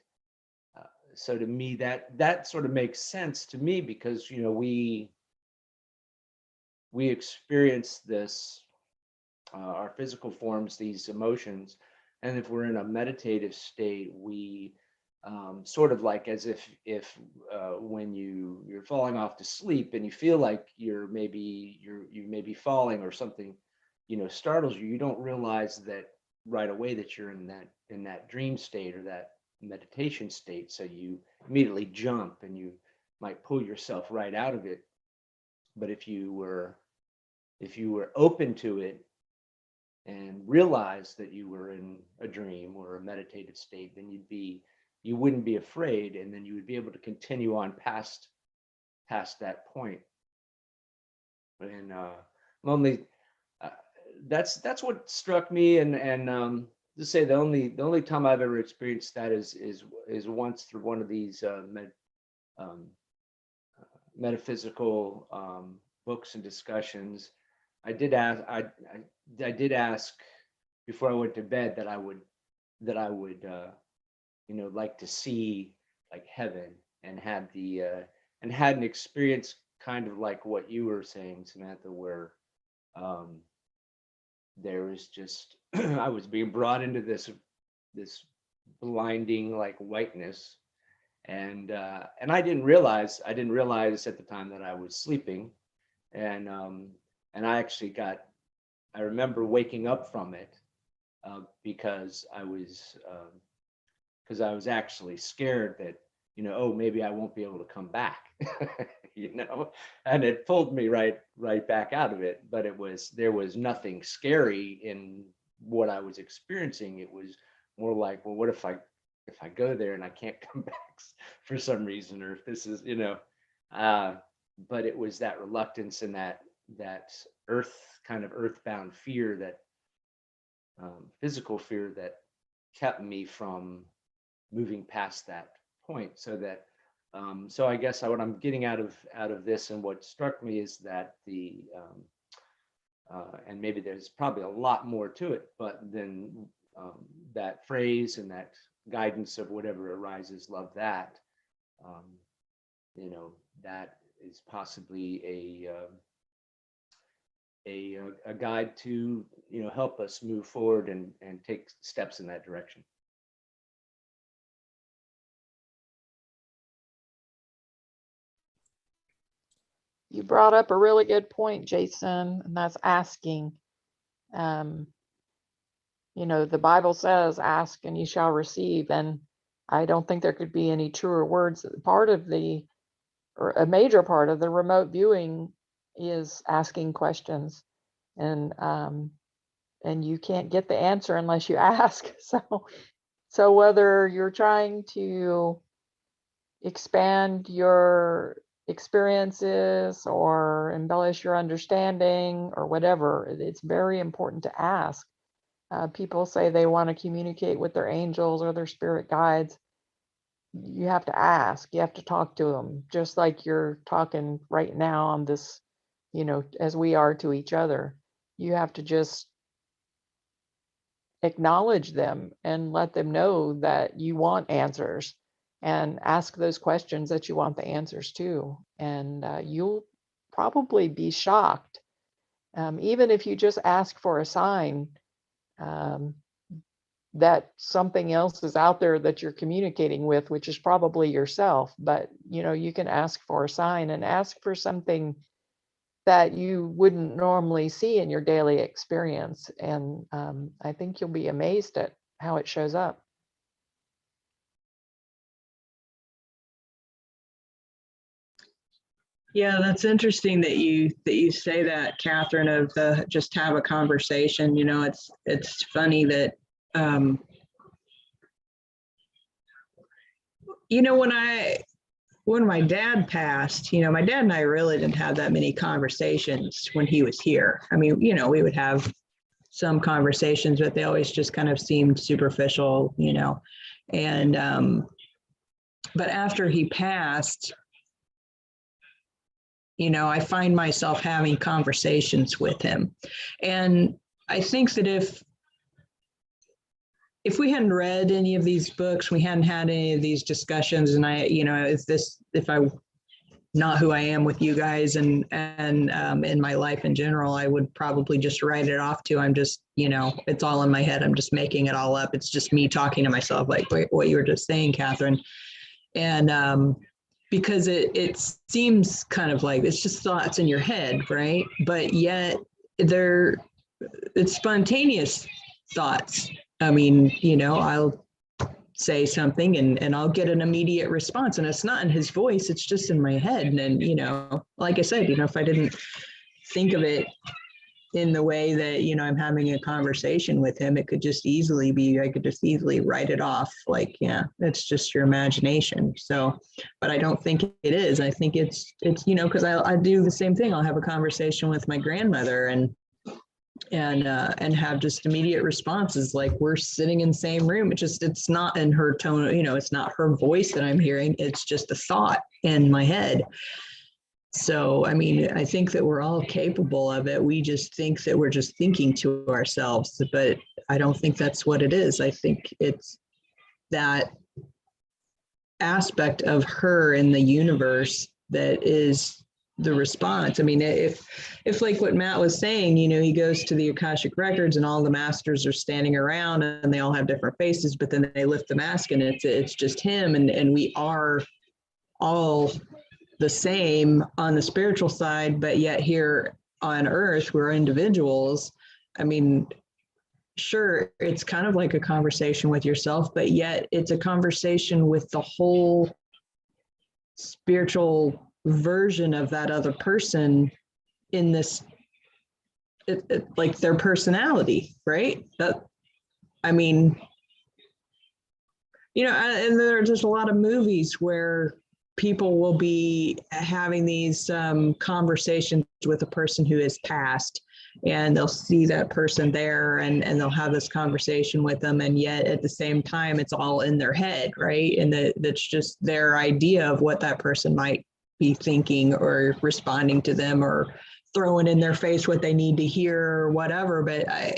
so to me, that sort of makes sense to me, because we experience this, our physical forms, these emotions, and if we're in a meditative state, we sort of like as if when you're falling off to sleep and you feel like you may be falling, or something startles you, you don't realize that right away that you're in that dream state or that meditation state, so you immediately jump and you might pull yourself right out of it. But if you were open to it and realize that you were in a dream or a meditative state, then you wouldn't be afraid, and then you would be able to continue on past that point. And only that's what struck me. And to say the only time I've ever experienced that is once through one of these metaphysical books and discussions. I did ask before I went to bed that I would like to see like heaven, and had an experience kind of like what you were saying, Samantha, where there was just I was being brought into this blinding like whiteness, and I didn't realize at the time that I was sleeping, and And I actually I remember waking up from it because I was actually scared that, oh, maybe I won't be able to come back, and it pulled me right back out of it. But there was nothing scary in what I was experiencing. It was more like, well, what if I go there and I can't come back for some reason, or if this is, but it was that reluctance and that kind of earthbound fear, that physical fear, that kept me from moving past that point. So that so I guess what I'm getting out of this, and what struck me, is that and maybe there's probably a lot more to it, but then that phrase and that guidance of whatever arises, love that, that is possibly a guide to help us move forward and take steps in that direction. You brought up a really good point, Jason, and that's asking. The Bible says, ask and you shall receive. And I don't think there could be any truer words. Or a major part of the remote viewing is asking questions. And you can't get the answer unless you ask. So whether you're trying to expand your experiences or embellish your understanding or whatever, it's very important to ask. People say they want to communicate with their angels or their spirit guides. You have to ask, you have to talk to them, just like you're talking right now on this, as we are to each other. You have to just acknowledge them and let them know that you want answers, and ask those questions that you want the answers to. And you'll probably be shocked. Even if you just ask for a sign that something else is out there that you're communicating with, which is probably yourself, but you can ask for a sign and ask for something that you wouldn't normally see in your daily experience. And I think you'll be amazed at how it shows up. Yeah, that's interesting that you say that, Catherine, of the just have a conversation. It's funny that when my dad passed, my dad and I really didn't have that many conversations when he was here. I mean, we would have some conversations, but they always just kind of seemed superficial, and but after he passed, I find myself having conversations with him. And I think that if we hadn't read any of these books, we hadn't had any of these discussions, and if I not who I am with you guys and in my life in general, I would probably just write it off to, I'm just, it's all in my head. I'm just making it all up. It's just me talking to myself, like what you were just saying, Catherine. And because it seems kind of like it's just thoughts in your head, right? But yet it's spontaneous thoughts. I mean, I'll say something and I'll get an immediate response, and it's not in his voice, it's just in my head. And like I said, if I didn't think of it in the way that, I'm having a conversation with him, it could just easily be, I could just easily write it off like, yeah, it's just your imagination. So, but I don't think it is. I think it's because I do the same thing. I'll have a conversation with my grandmother and have just immediate responses, like we're sitting in the same room. It's not in her tone, it's not her voice that I'm hearing. It's just a thought in my head. So, I mean, I think that we're all capable of it. We just think that we're just thinking to ourselves, but I don't think that's what it is. I think it's that aspect of her in the universe that is the response. I mean, if like what Matt was saying, he goes to the Akashic Records and all the masters are standing around and they all have different faces, but then they lift the mask and it's just him, and we are all the same on the spiritual side, but yet here on Earth, we're individuals. I mean, sure, it's kind of like a conversation with yourself, but yet it's a conversation with the whole spiritual version of that other person in this, like their personality, right? That, I mean, you know, and there's just a lot of movies where people will be having these conversations with a person who has passed, and they'll see that person there, and they'll have this conversation with them, and yet at the same time it's all in their head, right? And that's just their idea of what that person might be thinking or responding to them or throwing in their face what they need to hear or whatever. But I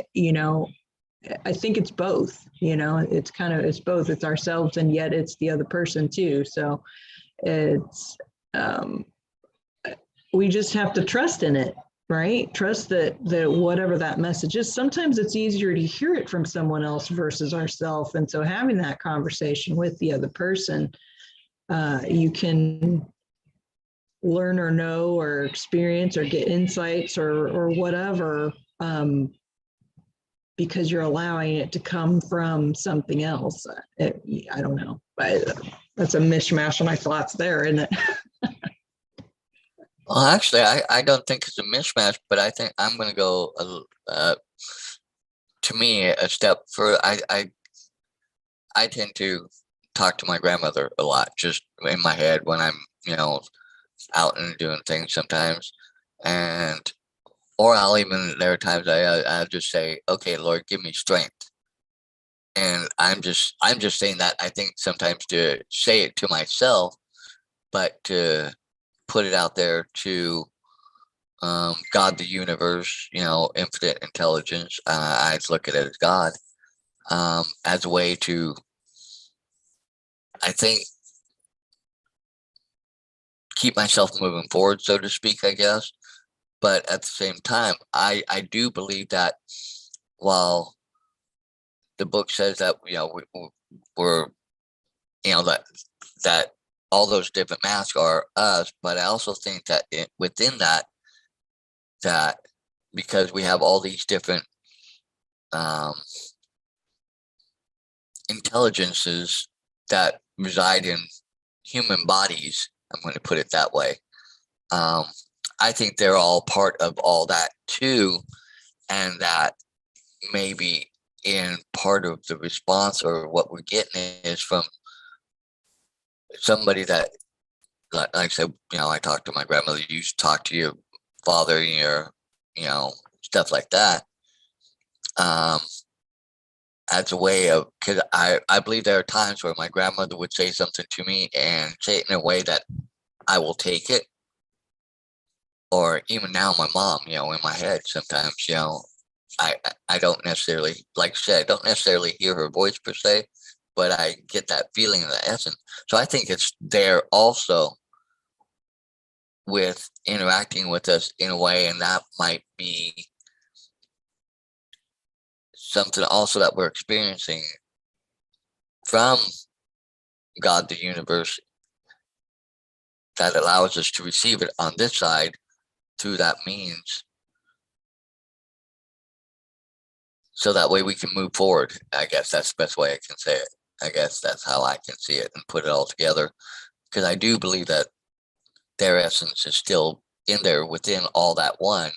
think it's both, it's both. It's ourselves, and yet it's the other person too. So it's, we just have to trust in it, right? Trust that whatever that message is. Sometimes it's easier to hear it from someone else versus ourselves. And so having that conversation with the other person, you can learn or know or experience or get insights or whatever, because you're allowing it to come from something else. I don't know, but that's a mishmash of my thoughts there, isn't it? Well, actually, I don't think it's a mishmash, but I think I'm going to go, to me, a step further. I tend to talk to my grandmother a lot, just in my head when I'm, out and doing things sometimes. Or I'll even, there are times I'll just say, okay, Lord, give me strength. And I'm just saying that, I think sometimes to say it to myself, but to put it out there to God, the universe, infinite intelligence. I look at it as God, as a way to, I think, keep myself moving forward, so to speak, I guess. But at the same time, I do believe that while the book says that, we're, that all those different masks are us, but I also think that within that because we have all these different intelligences that reside in human bodies, I'm going to put it that way. I think they're all part of all that too, and that maybe in part of the response or what we're getting is from somebody that, like I said, I talked to my grandmother, you talk to your father, your, stuff like that. As a way of, because I believe there are times where my grandmother would say something to me and say it in a way that I will take it. Or even now, my mom, in my head, sometimes, I don't necessarily, like I said, I don't necessarily hear her voice per se, but I get that feeling of the essence. So I think it's there also with interacting with us in a way, and that might be something also that we're experiencing from God, the universe, that allows us to receive it on this side through that means, so that way we can move forward. I guess that's the best way I can say it. I guess that's how I can see it and put it all together, because I do believe that their essence is still in there within all that one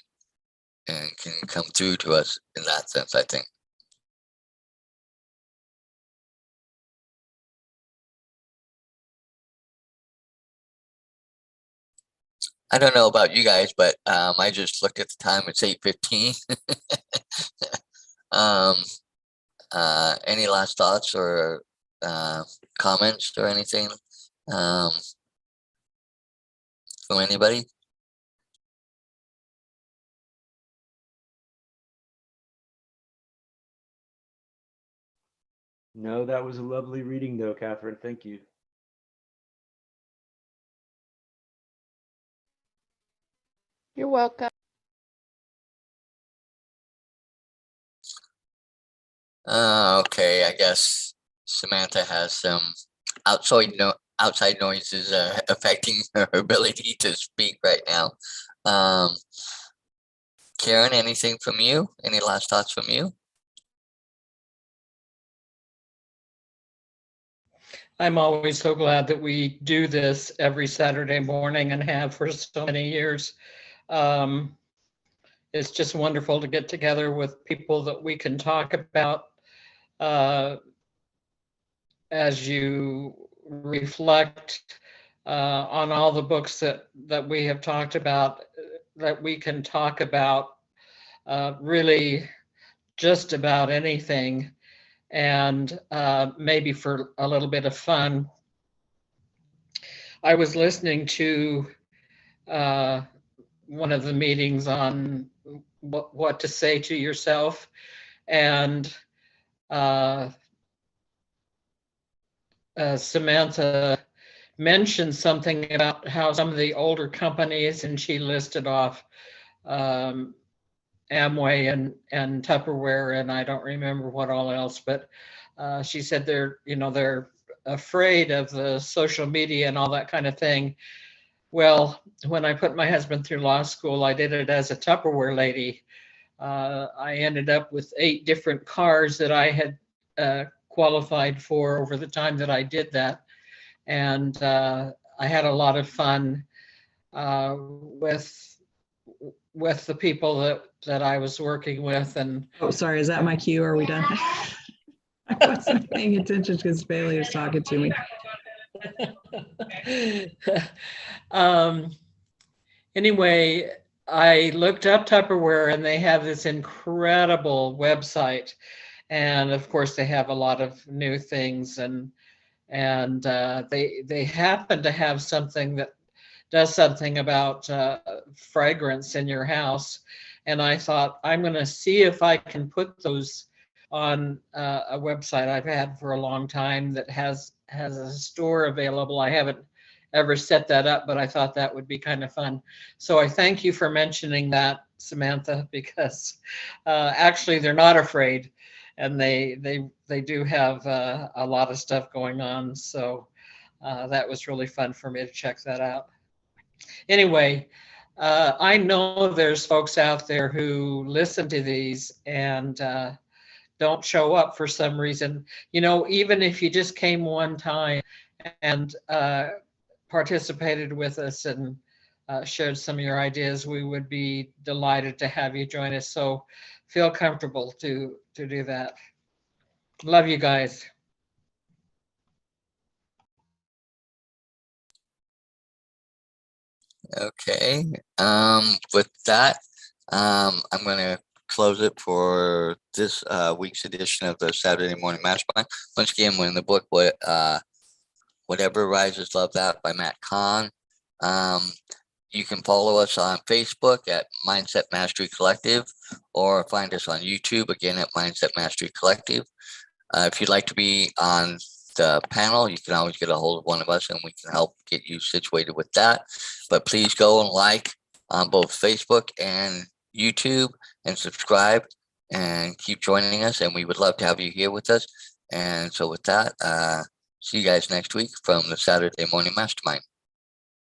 and can come through to us in that sense, I think. I don't know about you guys, but I just looked at the time. It's 8:15. Any last thoughts or comments or anything from anybody? No, that was a lovely reading though, Catherine. Thank you. You're welcome. Okay, I guess Samantha has some outside noises affecting her ability to speak right now. Karen, anything from you? Any last thoughts from you? I'm always so glad that we do this every Saturday morning and have for so many years. It's just wonderful to get together with people that we can talk about as you reflect on all the books that we have talked about, that we can talk about really just about anything, and maybe for a little bit of fun. I was listening to one of the meetings on what to say to yourself, and Samantha mentioned something about how some of the older companies, and she listed off Amway and Tupperware, and I don't remember what all else, but she said they're afraid of the social media and all that kind of thing. Well, when I put my husband through law school, I did it as a Tupperware lady. I ended up with 8 different cars that I had qualified for over the time that I did that. And I had a lot of fun with the people that I was working with. And Oh, sorry, is that my cue? Are we done? I wasn't paying attention because Bailey was talking to me. Anyway, I looked up Tupperware, and they have this incredible website. And of course, they have a lot of new things, and they happen to have something that does something about fragrance in your house. And I thought, I'm going to see if I can put those on a website I've had for a long time that has a store available. I haven't ever set that up, but I thought that would be kind of fun. So I thank you for mentioning that, Samantha, because actually they're not afraid, and they do have a lot of stuff going on. So that was really fun for me to check that out. Anyway, I know there's folks out there who listen to these and don't show up for some reason. Even if you just came one time and participated with us and shared some of your ideas, we would be delighted to have you join us. So feel comfortable to do that. Love you guys. Okay. With that, I'm going to close it for this week's edition of the Saturday Morning Mastermind. Once again, we're in the book, Whatever Rises, Love That by Matt Kahn. You can follow us on Facebook at Mindset Mastery Collective, or find us on YouTube, again, at Mindset Mastery Collective. If you'd like to be on the panel, you can always get a hold of one of us and we can help get you situated with that. But please go and like on both Facebook and YouTube and subscribe and keep joining us. And we would love to have you here with us. And so with that, see you guys next week from the Saturday Morning Mastermind.